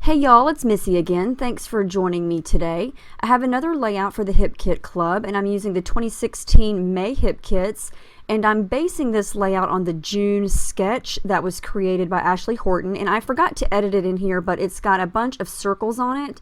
Hey y'all, it's Missy again. Thanks for joining me today. I have another layout for the Hip Kit Club, and I'm using the 2016 May Hip Kits, and I'm basing this layout on the June sketch that was created by Ashley Horton, and I forgot to edit it in here, but it's got a bunch of circles on it,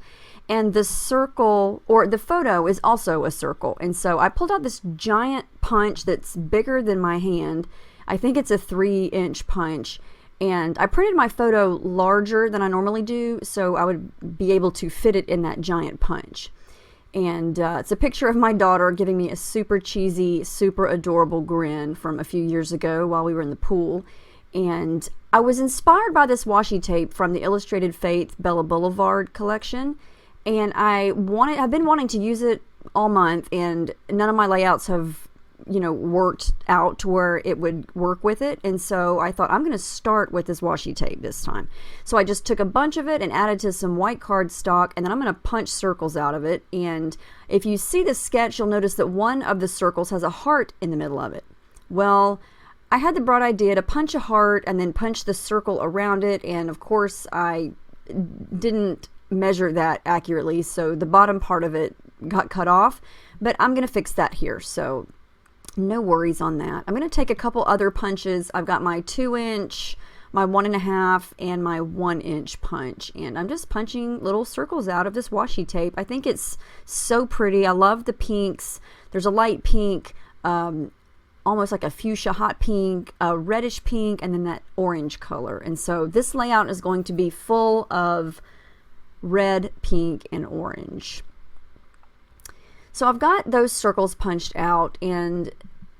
and the circle, or the photo, is also a circle. And so I pulled out this giant punch that's bigger than my hand. I think it's a 3-inch punch. And I printed my photo larger than I normally do, so I would be able to fit it in that giant punch. And it's a picture of my daughter giving me a super cheesy, super adorable grin from a few years ago while we were in the pool. And I was inspired by this washi tape from the Illustrated Faith Bella Boulevard collection. And I've been wanting to use it all month, and none of my layouts have worked out to where it would work with it. And so I thought, I'm going to start with this washi tape this time. So I just took a bunch of it and added to some white cardstock, and then I'm going to punch circles out of it. And if you see the sketch, you'll notice that one of the circles has a heart in the middle of it. Well, I had the bright idea to punch a heart and then punch the circle around it, and of course I didn't measure that accurately, so the bottom part of it got cut off, but I'm going to fix that here, so no worries on that. I'm going to take a couple other punches. I've got my 2-inch, my 1.5, and my 1-inch punch, and I'm just punching little circles out of this washi tape. I think it's so pretty. I love the pinks. There's a light pink, almost like a fuchsia hot pink, a reddish pink, and then that orange color. And so this layout is going to be full of red, pink, and orange. So I've got those circles punched out, and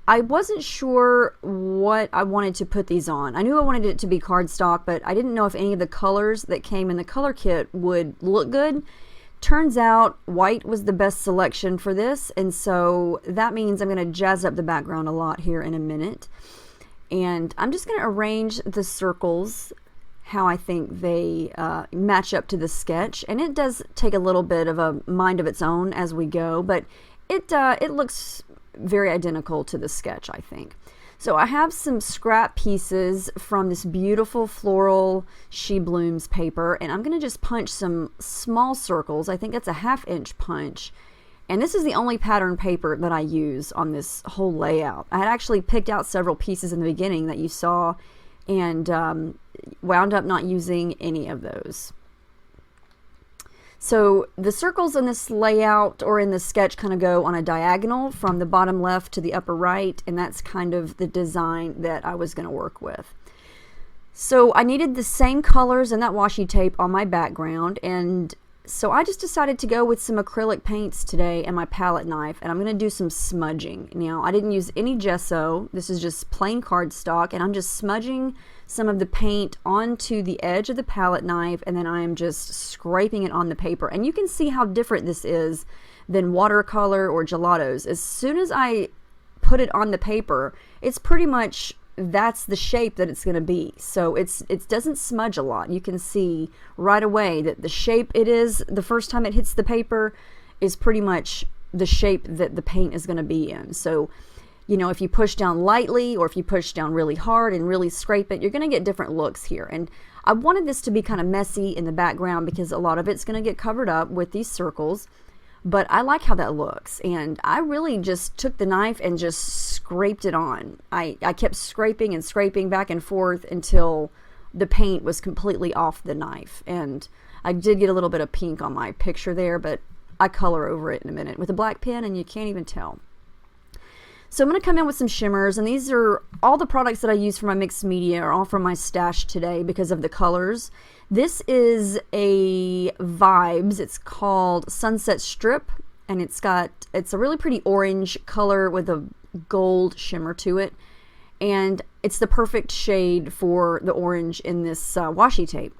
I wasn't sure what I wanted to put these on. I knew I wanted it to be cardstock, but I didn't know if any of the colors that came in the color kit would look good. Turns out white was the best selection for this, and so that means I'm going to jazz up the background a lot here in a minute. And I'm just going to arrange the circles how I think they match up to the sketch, and it does take a little bit of a mind of its own as we go, but it looks very identical to the sketch, I think. So I have some scrap pieces from this beautiful floral She Blooms paper, and I'm going to just punch some small circles. I think that's a 1/2-inch punch, and this is the only pattern paper that I use on this whole layout. I had actually picked out several pieces in the beginning that you saw, and wound up not using any of those. So the circles in this layout or in the sketch kind of go on a diagonal from the bottom left to the upper right, and that's kind of the design that I was going to work with. So I needed the same colors and that washi tape on my background, and so I just decided to go with some acrylic paints today and my palette knife, and I'm going to do some smudging. Now, I didn't use any gesso. This is just plain cardstock, and I'm just smudging some of the paint onto the edge of the palette knife, and then I am just scraping it on the paper. And you can see how different this is than watercolor or gelatos. As soon as I put it on the paper, it's pretty much, that's the shape that it's going to be. So it doesn't smudge a lot. You can see right away that the shape it is the first time it hits the paper is pretty much the shape that the paint is going to be in. So if you push down lightly or if you push down really hard and really scrape it, you're going to get different looks here. And I wanted this to be kind of messy in the background because a lot of it's going to get covered up with these circles, but I like how that looks. And I really just took the knife and just scraped it on. I kept scraping and scraping back and forth until the paint was completely off the knife. And I did get a little bit of pink on my picture there, but I color over it in a minute with a black pen and you can't even tell. So I'm going to come in with some shimmers, and these are all the products that I use for my mixed media are all from my stash today because of the colors. This is a Vibes. It's called Sunset Strip, and it's a really pretty orange color with a gold shimmer to it, and it's the perfect shade for the orange in this washi tape.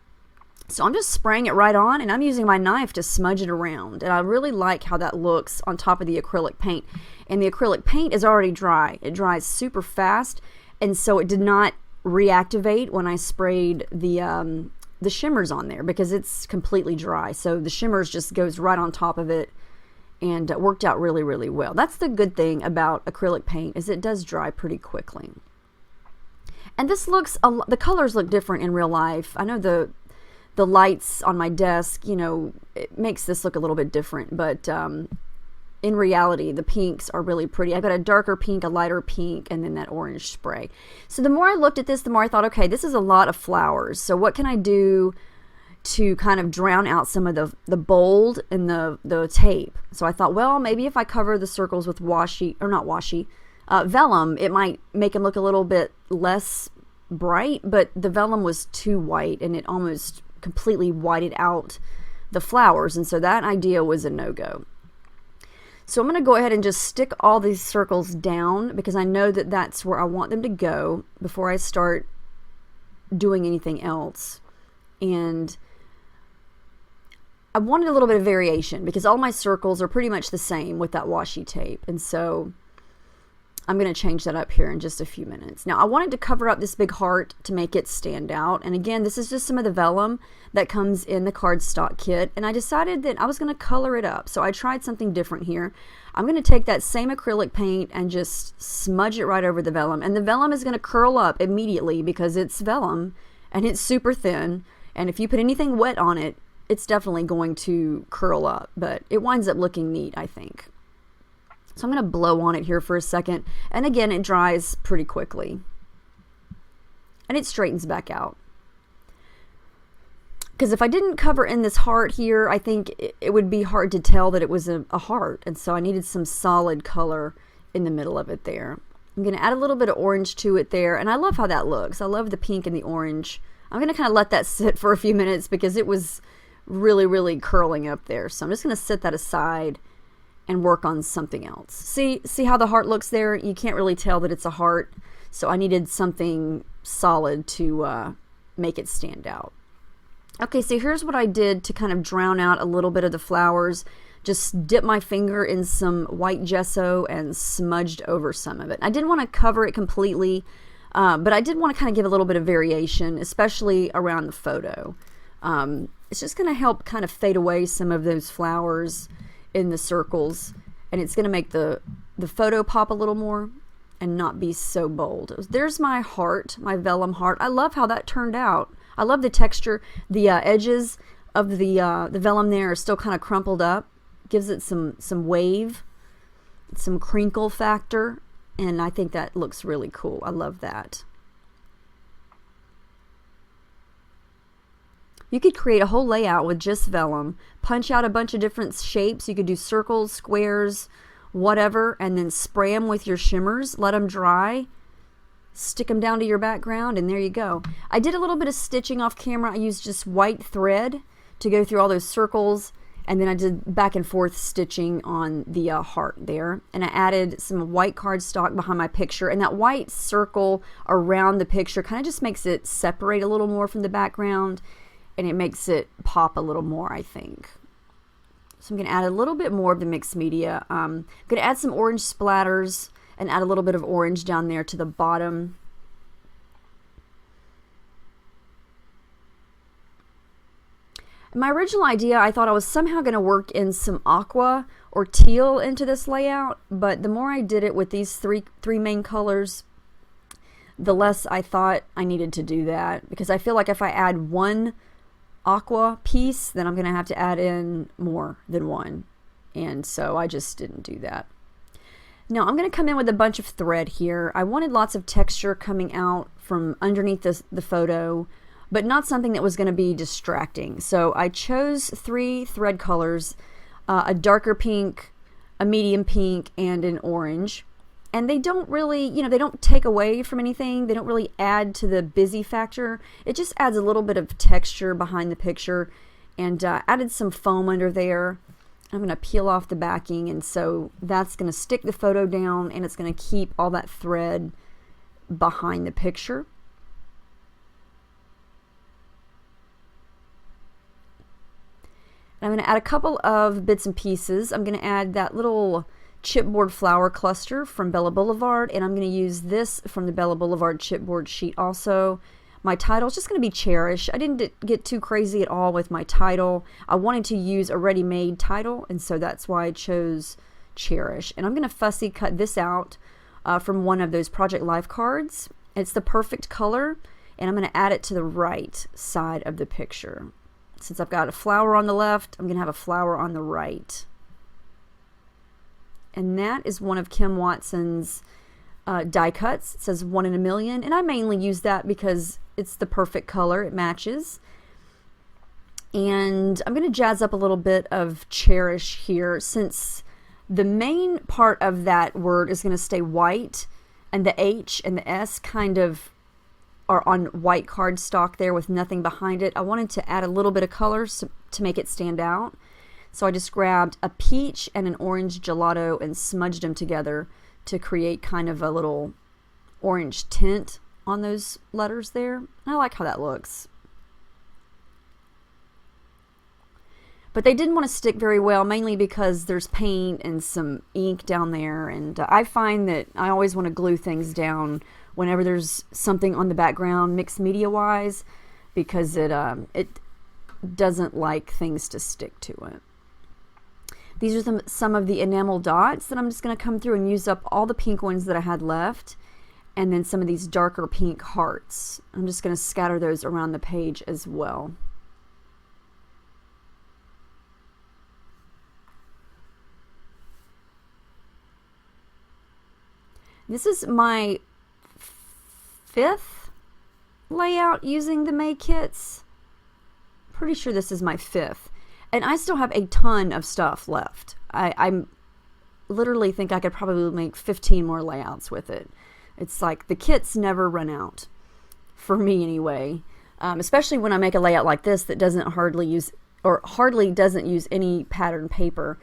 So I'm just spraying it right on, and I'm using my knife to smudge it around. And I really like how that looks on top of the acrylic paint. And the acrylic paint is already dry. It dries super fast, and so it did not reactivate when I sprayed the shimmers on there because it's completely dry. So the shimmers just goes right on top of it, and it worked out really, really well. That's the good thing about acrylic paint, is it does dry pretty quickly. And this looks, the colors look different in real life. I know the the lights on my desk, you know, it makes this look a little bit different, but in reality, the pinks are really pretty. I've got a darker pink, a lighter pink, and then that orange spray. So the more I looked at this, the more I thought, okay, this is a lot of flowers. So what can I do to kind of drown out some of the bold and the tape? So I thought, well, maybe if I cover the circles with vellum, it might make them look a little bit less bright, but the vellum was too white and it almost completely whited out the flowers, and so that idea was a no-go. So I'm going to go ahead and just stick all these circles down because I know that that's where I want them to go before I start doing anything else. And I wanted a little bit of variation because all my circles are pretty much the same with that washi tape, and so I'm going to change that up here in just a few minutes. Now I wanted to cover up this big heart to make it stand out, and again, this is just some of the vellum that comes in the cardstock kit, and I decided that I was going to color it up. So I tried something different here. I'm going to take that same acrylic paint and just smudge it right over the vellum, and the vellum is going to curl up immediately because it's vellum and it's super thin, and if you put anything wet on it, it's definitely going to curl up, but it winds up looking neat, I think. So I'm going to blow on it here for a second, and again, it dries pretty quickly and it straightens back out. Because if I didn't cover in this heart here, I think it would be hard to tell that it was a heart, and so I needed some solid color in the middle of it there. I'm going to add a little bit of orange to it there, and I love how that looks. I love the pink and the orange. I'm going to kind of let that sit for a few minutes because it was really, really curling up there. So I'm just going to set that aside and work on something else. See how the heart looks there? You can't really tell that it's a heart, so I needed something solid to make it stand out. Okay, so here's what I did to kind of drown out a little bit of the flowers. Just dipped my finger in some white gesso and smudged over some of it. I didn't want to cover it completely, but I did want to kind of give a little bit of variation, especially around the photo. It's just going to help kind of fade away some of those flowers in the circles, and it's going to make the photo pop a little more and not be so bold. There's my heart, my vellum heart. I love how that turned out. I love the texture. The edges of the vellum there are still kind of crumpled up. Gives it some wave, some crinkle factor, and I think that looks really cool. I love that. You could create a whole layout with just vellum, punch out a bunch of different shapes. You could do circles, squares, whatever, and then spray them with your shimmers, let them dry, stick them down to your background, and there you go. I did a little bit of stitching off camera. I used just white thread to go through all those circles, and then I did back and forth stitching on the heart there, and I added some white cardstock behind my picture, and that white circle around the picture kind of just makes it separate a little more from the background, and it makes it pop a little more, I think. So I'm going to add a little bit more of the mixed media. I'm going to add some orange splatters and add a little bit of orange down there to the bottom. My original idea, I thought I was somehow going to work in some aqua or teal into this layout, but the more I did it with these three main colors, the less I thought I needed to do that, because I feel like if I add one aqua piece, then I'm going to have to add in more than one, and so I just didn't do that. Now I'm going to come in with a bunch of thread here. I wanted lots of texture coming out from underneath the photo, but not something that was going to be distracting. So I chose 3 thread colors, a darker pink, a medium pink, and an orange. And they don't really, they don't take away from anything. They don't really add to the busy factor. It just adds a little bit of texture behind the picture, and added some foam under there. I'm going to peel off the backing, and so that's going to stick the photo down, and it's going to keep all that thread behind the picture. And I'm going to add a couple of bits and pieces. I'm going to add that little chipboard flower cluster from Bella Boulevard, and I'm going to use this from the Bella Boulevard chipboard sheet also. My title is just going to be Cherish. I didn't get too crazy at all with my title. I wanted to use a ready-made title, and so that's why I chose Cherish. And I'm going to fussy cut this out from one of those Project Life cards. It's the perfect color, and I'm going to add it to the right side of the picture. Since I've got a flower on the left, I'm going to have a flower on the right. And that is one of Kim Watson's die cuts. It says 1 in a million, and I mainly use that because it's the perfect color. It matches. And I'm going to jazz up a little bit of Cherish here, since the main part of that word is going to stay white, and the H and the S kind of are on white cardstock there with nothing behind it. I wanted to add a little bit of color to make it stand out. So I just grabbed a peach and an orange gelato and smudged them together to create kind of a little orange tint on those letters there. I like how that looks. But they didn't want to stick very well, mainly because there's paint and some ink down there. And I find that I always want to glue things down whenever there's something on the background mixed media wise, because it doesn't like things to stick to it. These are some of the enamel dots that I'm just going to come through and use up all the pink ones that I had left, and then some of these darker pink hearts. I'm just going to scatter those around the page as well. This is my 5th layout using the May kits. Pretty sure this is my 5th. And I still have a ton of stuff left. I literally think I could probably make 15 more layouts with it. It's like the kits never run out, for me anyway. Especially when I make a layout like this that doesn't hardly doesn't use any pattern paper.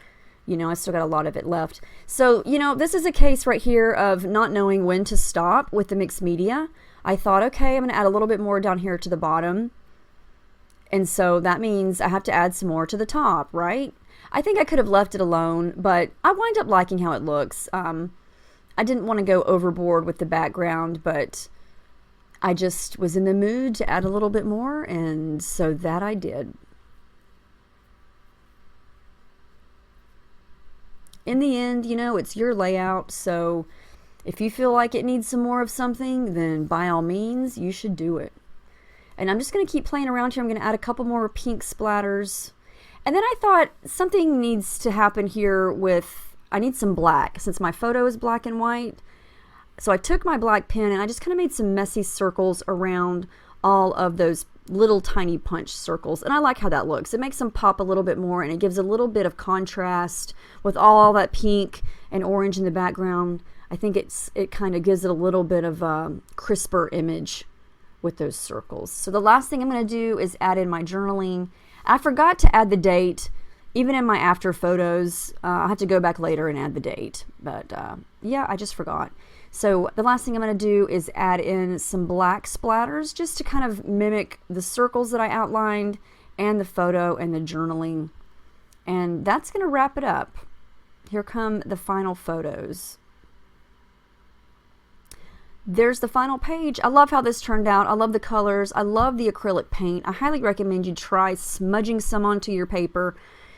You know, I still got a lot of it left. So, you know, this is a case right here of not knowing when to stop with the mixed media. I thought, okay, I'm going to add a little bit more down here to the bottom. And so that means I have to add some more to the top, right? I think I could have left it alone, but I wind up liking how it looks. I didn't want to go overboard with the background, but I just was in the mood to add a little bit more, and so that I did. In the end, you know, it's your layout, so if you feel like it needs some more of something, then by all means, you should do it. And I'm just going to keep playing around here. I'm going to add a couple more pink splatters. And then I thought something needs to happen here with, I need some black, since my photo is black and white. So I took my black pen and I just kind of made some messy circles around all of those little tiny punch circles, and I like how that looks. It makes them pop a little bit more, and it gives a little bit of contrast with all that pink and orange in the background. I think it kind of gives it a little bit of a crisper image with those circles. So the last thing I'm going to do is add in my journaling. I forgot to add the date, even in my after photos. I have to go back later and add the date, but yeah, I just forgot. So the last thing I'm going to do is add in some black splatters just to kind of mimic the circles that I outlined and the photo and the journaling. And that's going to wrap it up. Here come the final photos. There's the final page. I love how this turned out. I love the colors. I love the acrylic paint. I highly recommend you try smudging some onto your paper.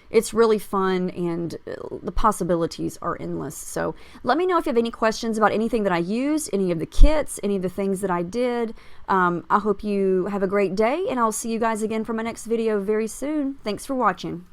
It's really fun, and the possibilities are endless. So let me know if you have any questions about anything that I used, any of the kits, any of the things that I did. I hope you have a great day, and I'll see you guys again for my next video very soon. Thanks for watching.